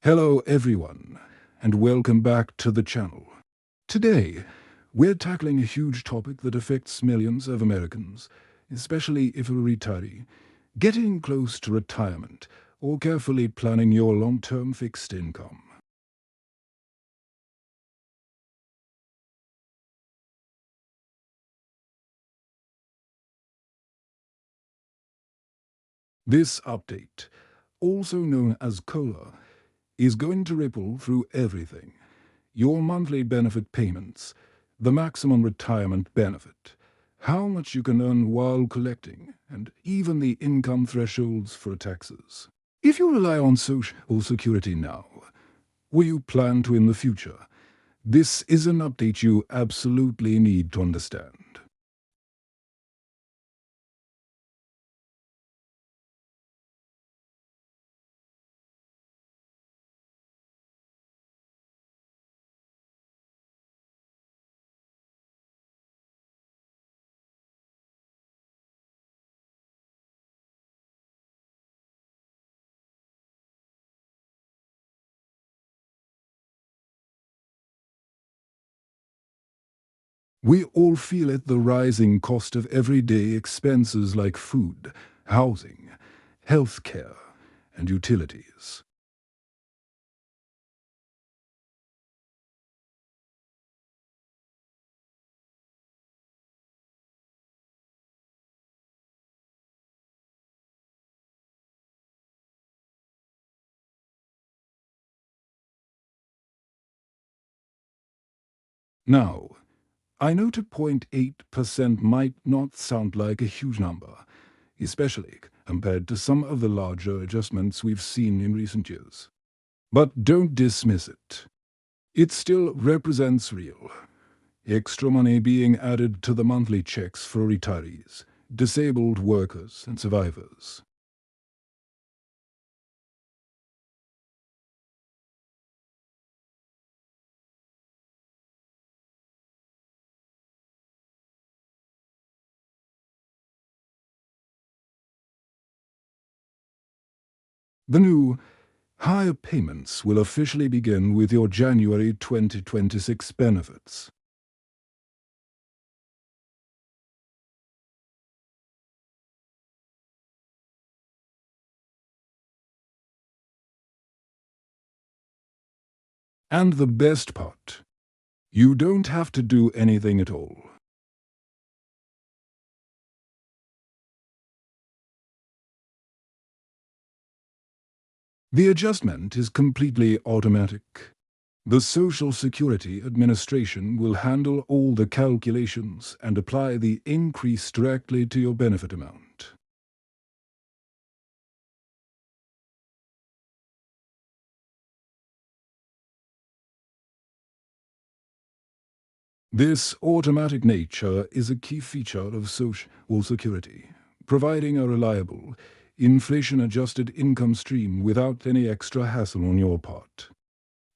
Hello everyone, and welcome back to the channel. Today, we're tackling a huge topic that affects millions of Americans, especially if you're a retiree, getting close to retirement or carefully planning your long-term fixed income. This update, also known as COLA, is going to ripple through everything: your monthly benefit payments, the maximum retirement benefit, how much you can earn while collecting, and even the income thresholds for taxes. If you rely on Social Security now, or you plan to in the future, this is an update you absolutely need to understand. We all feel it: the rising cost of everyday expenses like food, housing, healthcare, and utilities. Now, I know 2.8% might not sound like a huge number, especially compared to some of the larger adjustments we've seen in recent years. But don't dismiss it. It still represents real extra money being added to the monthly checks for retirees, disabled workers, and survivors. The new higher payments will officially begin with your January 2026 benefits. And the best part, you don't have to do anything at all. The adjustment is completely automatic. The Social Security Administration will handle all the calculations and apply the increase directly to your benefit amount. This automatic nature is a key feature of Social Security, providing a reliable, inflation-adjusted income stream without any extra hassle on your part.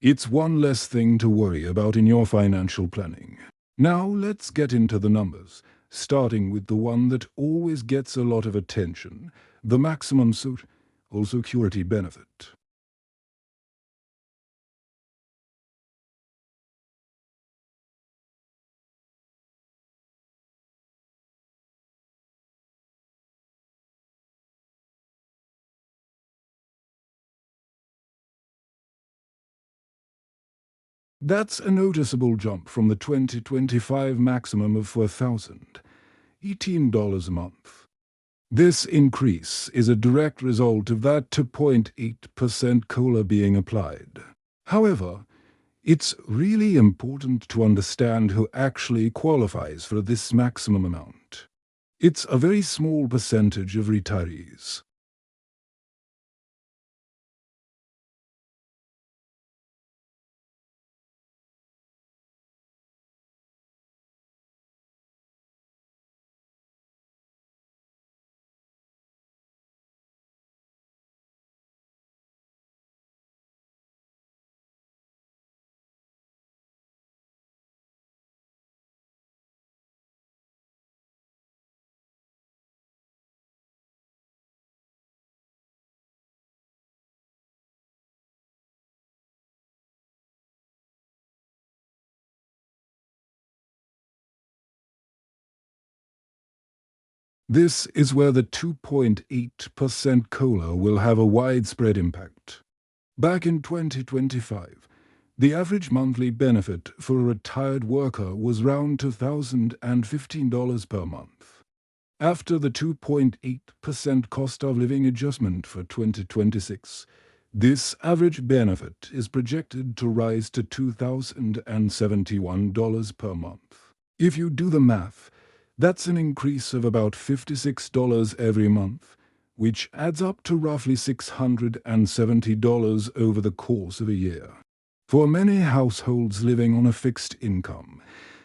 It's one less thing to worry about in your financial planning. Now let's get into the numbers, starting with the one that always gets a lot of attention: the maximum Social Security benefit. That's a noticeable jump from the 2025 maximum of $4,018 a month. This increase is a direct result of that 2.8% COLA being applied. However, it's really important to understand who actually qualifies for this maximum amount. It's a very small percentage of retirees. This is where the 2.8% COLA will have a widespread impact. Back in 2025, the average monthly benefit for a retired worker was around $2,015 per month. After the 2.8% cost of living adjustment for 2026, this average benefit is projected to rise to $2,071 per month. If you do the math, that's an increase of about $56 every month, which adds up to roughly $670 over the course of a year. For many households living on a fixed income,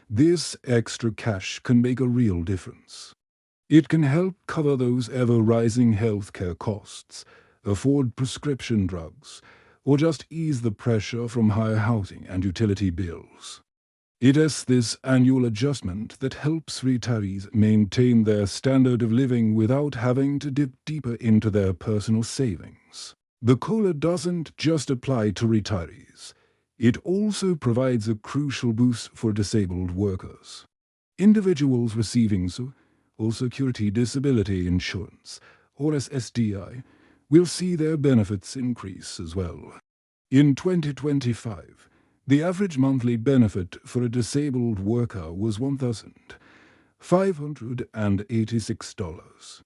this extra cash can make a real difference. It can help cover those ever-rising healthcare costs, afford prescription drugs, or just ease the pressure from higher housing and utility bills. It is this annual adjustment that helps retirees maintain their standard of living without having to dip deeper into their personal savings. The COLA doesn't just apply to retirees. It also provides a crucial boost for disabled workers. Individuals receiving Social Security Disability Insurance, or SSDI, will see their benefits increase as well. In 2025, the average monthly benefit for a disabled worker was $1,586.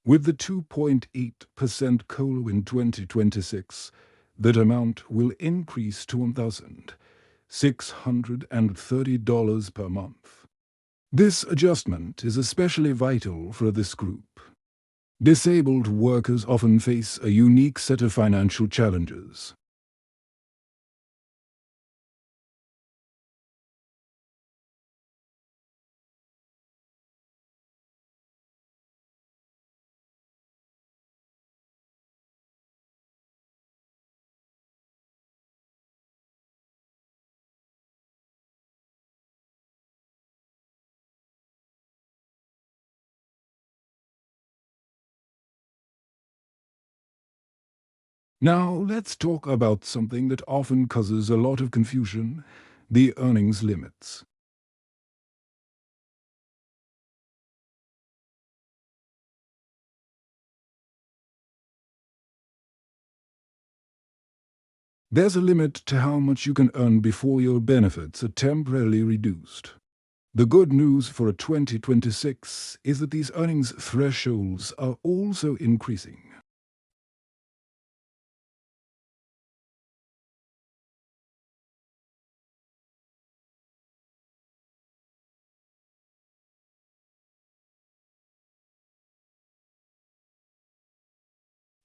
With the 2.8% COLA in 2026, that amount will increase to $1,630 per month. This adjustment is especially vital for this group. Disabled workers often face a unique set of financial challenges. Now let's talk about something that often causes a lot of confusion: the earnings limits. There's a limit to how much you can earn before your benefits are temporarily reduced. The good news for 2026 is that these earnings thresholds are also increasing.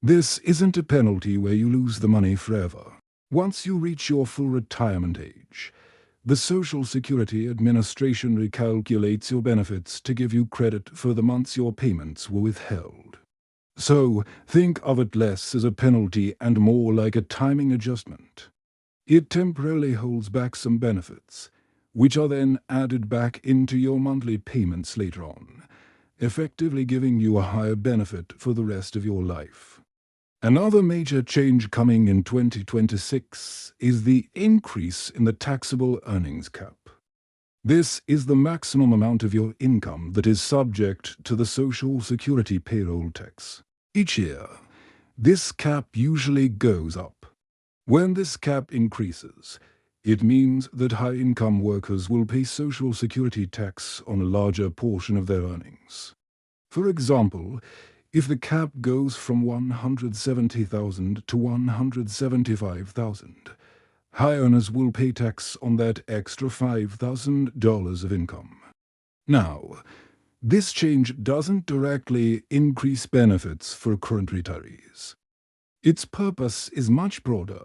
This isn't a penalty where you lose the money forever. Once you reach your full retirement age, the Social Security Administration recalculates your benefits to give you credit for the months your payments were withheld. So, think of it less as a penalty and more like a timing adjustment. It temporarily holds back some benefits, which are then added back into your monthly payments later on, effectively giving you a higher benefit for the rest of your life. Another major change coming in 2026 is the increase in the taxable earnings cap. This is the maximum amount of your income that is subject to the Social Security payroll tax. Each year, this cap usually goes up. When this cap increases, it means that high-income workers will pay Social Security tax on a larger portion of their earnings. For example, if the cap goes from $170,000 to $175,000, high earners will pay tax on that extra $5,000 of income. Now, this change doesn't directly increase benefits for current retirees. Its purpose is much broader.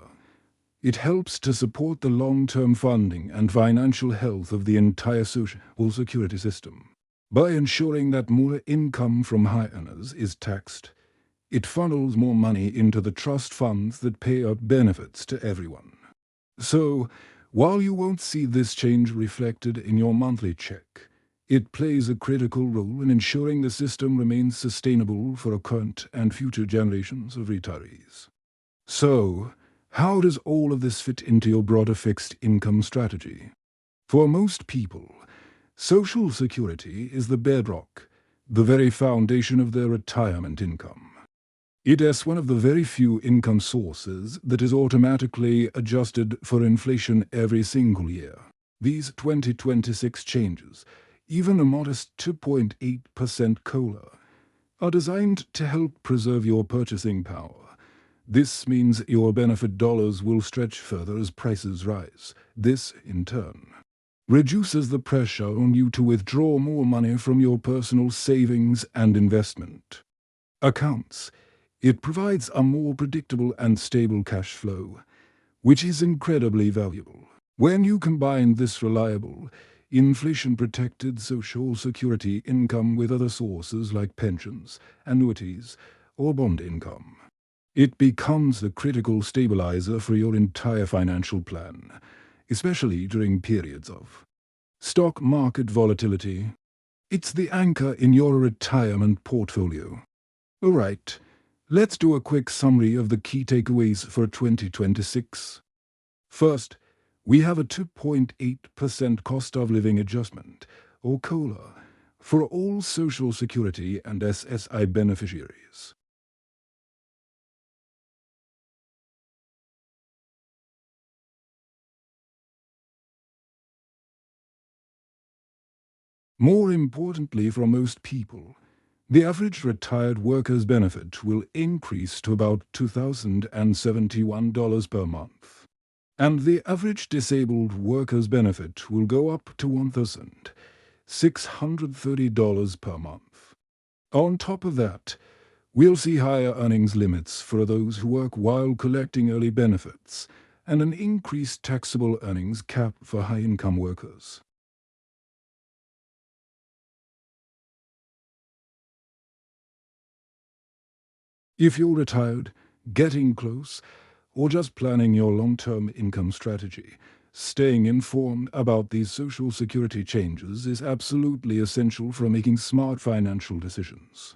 It helps to support the long-term funding and financial health of the entire Social Security system. By ensuring that more income from high earners is taxed, it funnels more money into the trust funds that pay out benefits to everyone. So, while you won't see this change reflected in your monthly check, it plays a critical role in ensuring the system remains sustainable for current and future generations of retirees. So, how does all of this fit into your broader fixed income strategy? For most people, Social Security is the bedrock, the very foundation of their retirement income. It is one of the very few income sources that is automatically adjusted for inflation every single year. These 2026 changes, even a modest 2.8% COLA, are designed to help preserve your purchasing power. This means your benefit dollars will stretch further as prices rise. This, in turn, reduces the pressure on you to withdraw more money from your personal savings and investment accounts. It provides a more predictable and stable cash flow, which is incredibly valuable. When you combine this reliable, inflation-protected Social Security income with other sources like pensions, annuities, or bond income, it becomes the critical stabilizer for your entire financial plan, especially during periods of stock market volatility. It's the anchor in your retirement portfolio. All right, let's do a quick summary of the key takeaways for 2026. First, we have a 2.8% cost of living adjustment, or COLA, for all Social Security and SSI beneficiaries. More importantly for most people, the average retired worker's benefit will increase to about $2,071 per month, and the average disabled worker's benefit will go up to $1,630 per month. On top of that, we'll see higher earnings limits for those who work while collecting early benefits, and an increased taxable earnings cap for high-income workers. If you're retired, getting close, or just planning your long-term income strategy, staying informed about these Social Security changes is absolutely essential for making smart financial decisions.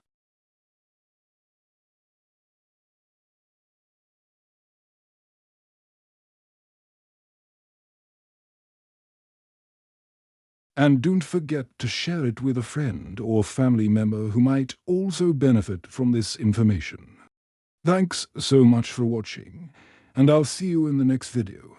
And don't forget to share it with a friend or family member who might also benefit from this information. Thanks so much for watching, and I'll see you in the next video.